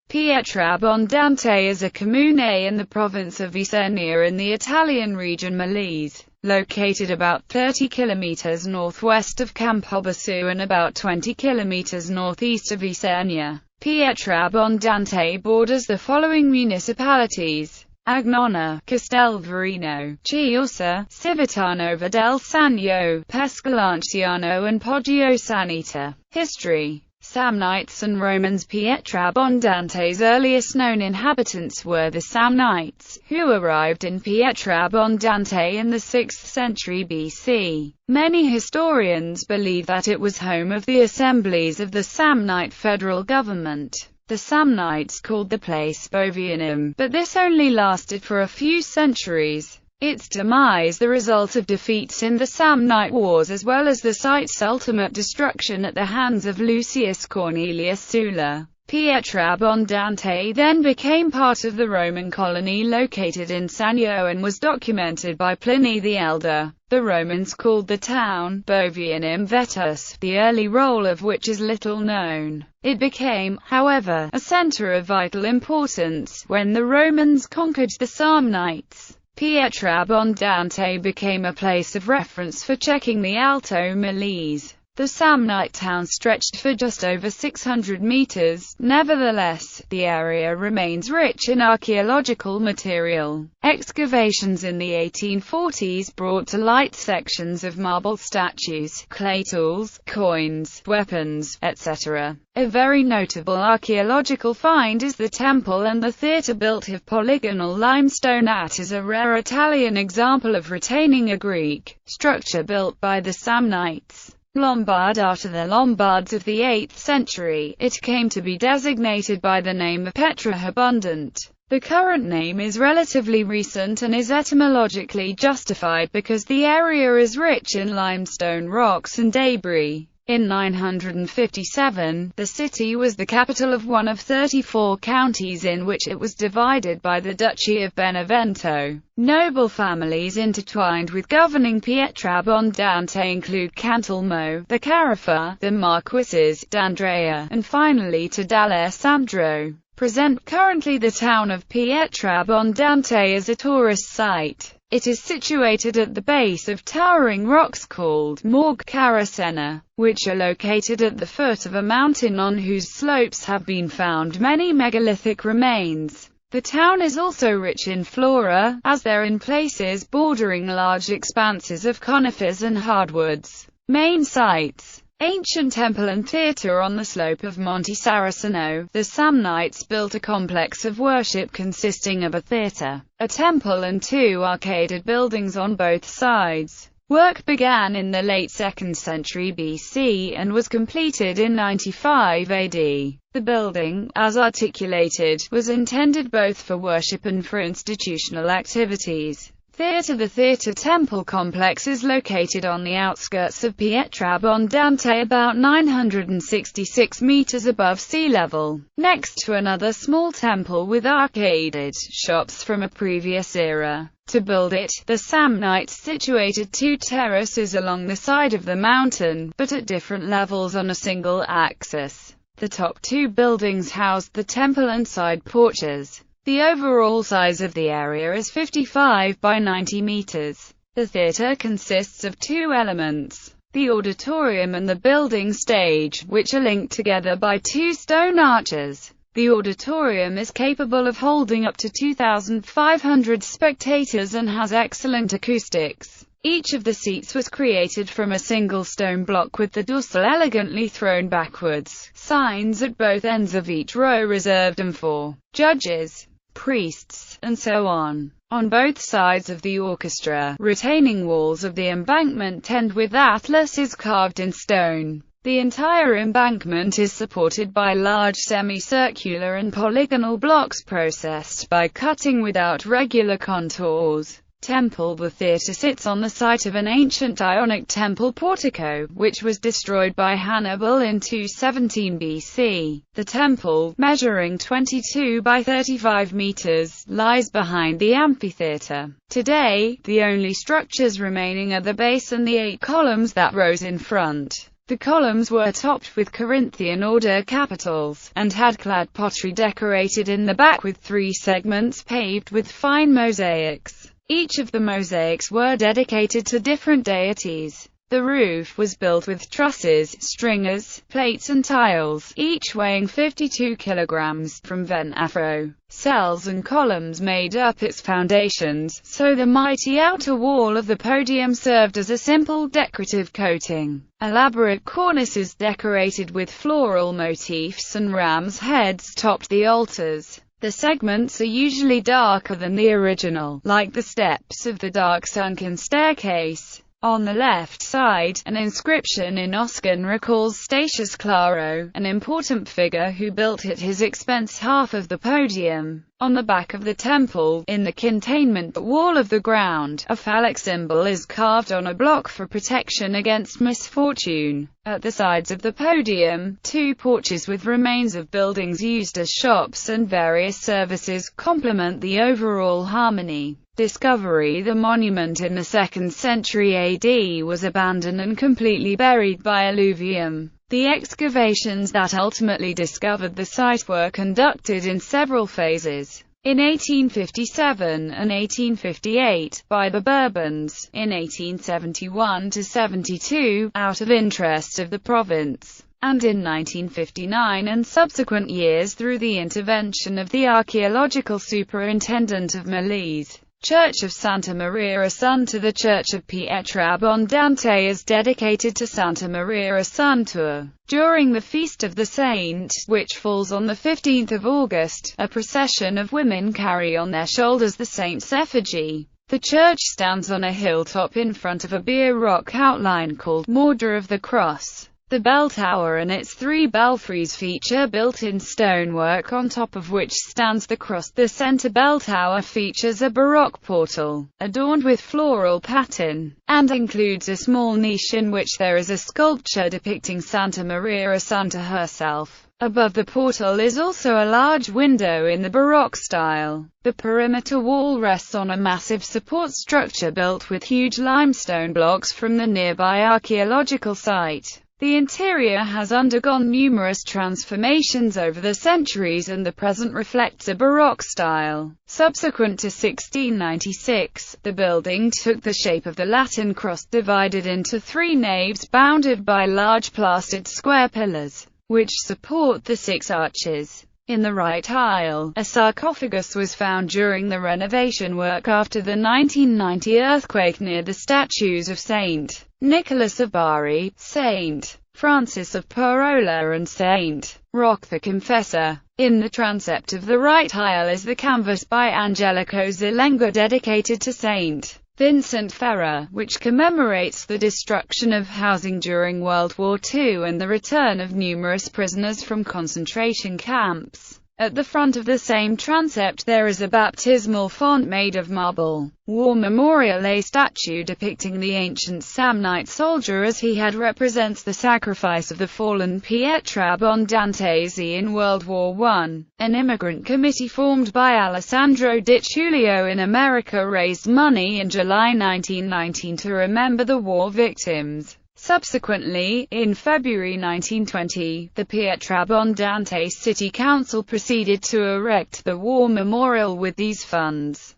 Pietrabbondante is a comune in the province of Isernia in the Italian region Molise, located about 30 kilometers northwest of Campobasso and about 20 kilometers northeast of Isernia. Pietrabbondante borders the following municipalities: Agnona, Castelverino, Chiusa, Civitano del Sannio, Pescolanciano and Poggio Sanita. History: Samnites and Romans. Pietrabbondante's earliest known inhabitants were the Samnites, who arrived in Pietrabbondante in the 6th century BC. Many historians believe that it was home of the assemblies of the Samnite federal government. The Samnites called the place Bovianum, but this only lasted for a few centuries. Its demise the result of defeats in the Samnite Wars as well as the site's ultimate destruction at the hands of Lucius Cornelius Sulla. Pietrabbondante then became part of the Roman colony located in Sannio and was documented by Pliny the Elder. The Romans called the town Bovianum Vetus, the early role of which is little known. It became, however, a center of vital importance when the Romans conquered the Samnites. Pietrabbondante became a place of reference for checking the Alto Molise. The Samnite town stretched for just over 600 meters. Nevertheless, the area remains rich in archaeological material. Excavations in the 1840s brought to light sections of marble statues, clay tools, coins, weapons, etc. A very notable archaeological find is the temple and the theatre built of polygonal limestone. That is a rare Italian example of retaining a Greek structure built by the Samnites. Lombard. After the Lombards of the 8th century, it came to be designated by the name of Pietrabbondante. The current name is relatively recent and is etymologically justified because the area is rich in limestone rocks and debris. In 957, the city was the capital of one of 34 counties in which it was divided by the Duchy of Benevento. Noble families intertwined with governing Pietrabbondante include Cantelmo, the Carafa, the Marquises d'Andrea, and finally to d'Alessandro. Currently the town of Pietrabbondante is a tourist site. It is situated at the base of towering rocks called Morg Caracena, which are located at the foot of a mountain on whose slopes have been found many megalithic remains. The town is also rich in flora, as there in places bordering large expanses of conifers and hardwoods. Main sites: ancient temple and theatre on the slope of Monte Saraceno. The Samnites built a complex of worship consisting of a theatre, a temple and 2 arcaded buildings on both sides. Work began in the late 2nd century BC and was completed in 95 AD. The building, as articulated, was intended both for worship and for institutional activities. The theatre-temple complex is located on the outskirts of Pietrabbondante about 966 meters above sea level, next to another small temple with arcaded shops from a previous era. To build it, the Samnites situated 2 terraces along the side of the mountain, but at different levels on a single axis. The top 2 buildings housed the temple and side porches. The overall size of the area is 55 by 90 meters. The theatre consists of 2 elements: the auditorium and the building stage, which are linked together by 2 stone arches. The auditorium is capable of holding up to 2,500 spectators and has excellent acoustics. Each of the seats was created from a single stone block with the dorsal elegantly thrown backwards. Signs at both ends of each row reserved them for judges, priests, and so on. On both sides of the orchestra, retaining walls of the embankment end with atlases carved in stone. The entire embankment is supported by large semicircular and polygonal blocks processed by cutting without regular contours. The theatre sits on the site of an ancient Ionic temple portico, which was destroyed by Hannibal in 217 BC. The temple, measuring 22 by 35 meters, lies behind the amphitheatre. Today, the only structures remaining are the base and the 8 columns that rose in front. The columns were topped with Corinthian order capitals, and had clad pottery decorated in the back with 3 segments paved with fine mosaics. Each of the mosaics were dedicated to different deities. The roof was built with trusses, stringers, plates and tiles, each weighing 52 kilograms, from vent afro. Cells and columns made up its foundations, so the mighty outer wall of the podium served as a simple decorative coating. Elaborate cornices decorated with floral motifs and ram's heads topped the altars. The segments are usually darker than the original, like the steps of the dark sunken staircase. On the left side, an inscription in Oscan recalls Statius Claro, an important figure who built at his expense half of the podium. On the back of the temple, in the containment wall of the ground, a phallic symbol is carved on a block for protection against misfortune. At the sides of the podium, 2 porches with remains of buildings used as shops and various services complement the overall harmony. Discovery: the monument in the 2nd century AD was abandoned and completely buried by alluvium. The excavations that ultimately discovered the site were conducted in several phases. In 1857 and 1858, by the Bourbons, in 1871–72, out of interest of the province, and in 1959 and subsequent years through the intervention of the archaeological superintendent of Molise. Church of Santa Maria Assunta. The Church of Pietrabbondante is dedicated to Santa Maria Assunta. During the Feast of the Saint, which falls on the 15th of August, a procession of women carry on their shoulders the saint's effigy. The church stands on a hilltop in front of a bare rock outline called Mortar of the Cross. The bell tower and its 3 belfries feature built-in stonework on top of which stands the cross. The center bell tower features a Baroque portal, adorned with floral pattern, and includes a small niche in which there is a sculpture depicting Santa Maria Assunta herself. Above the portal is also a large window in the Baroque style. The perimeter wall rests on a massive support structure built with huge limestone blocks from the nearby archaeological site. The interior has undergone numerous transformations over the centuries and the present reflects a Baroque style. Subsequent to 1696, the building took the shape of the Latin cross, divided into 3 naves bounded by large plastered square pillars, which support the 6 arches. In the right aisle, a sarcophagus was found during the renovation work after the 1990 earthquake near the statues of St. Nicholas of Bari, St. Francis of Paola and St. Roch the Confessor. In the transept of the right aisle is the canvas by Angelico Zilenga dedicated to St. Vincent Ferrer, which commemorates the destruction of housing during World War II and the return of numerous prisoners from concentration camps. At the front of the same transept there is a baptismal font made of marble. War Memorial, a statue depicting the ancient Samnite soldier as he had, represents the sacrifice of the fallen Pietrabbondantes in World War I. An immigrant committee formed by Alessandro Di Tullio in America raised money in July 1919 to remember the war victims. Subsequently, in February 1920, the Pietrabbondante City Council proceeded to erect the War Memorial with these funds.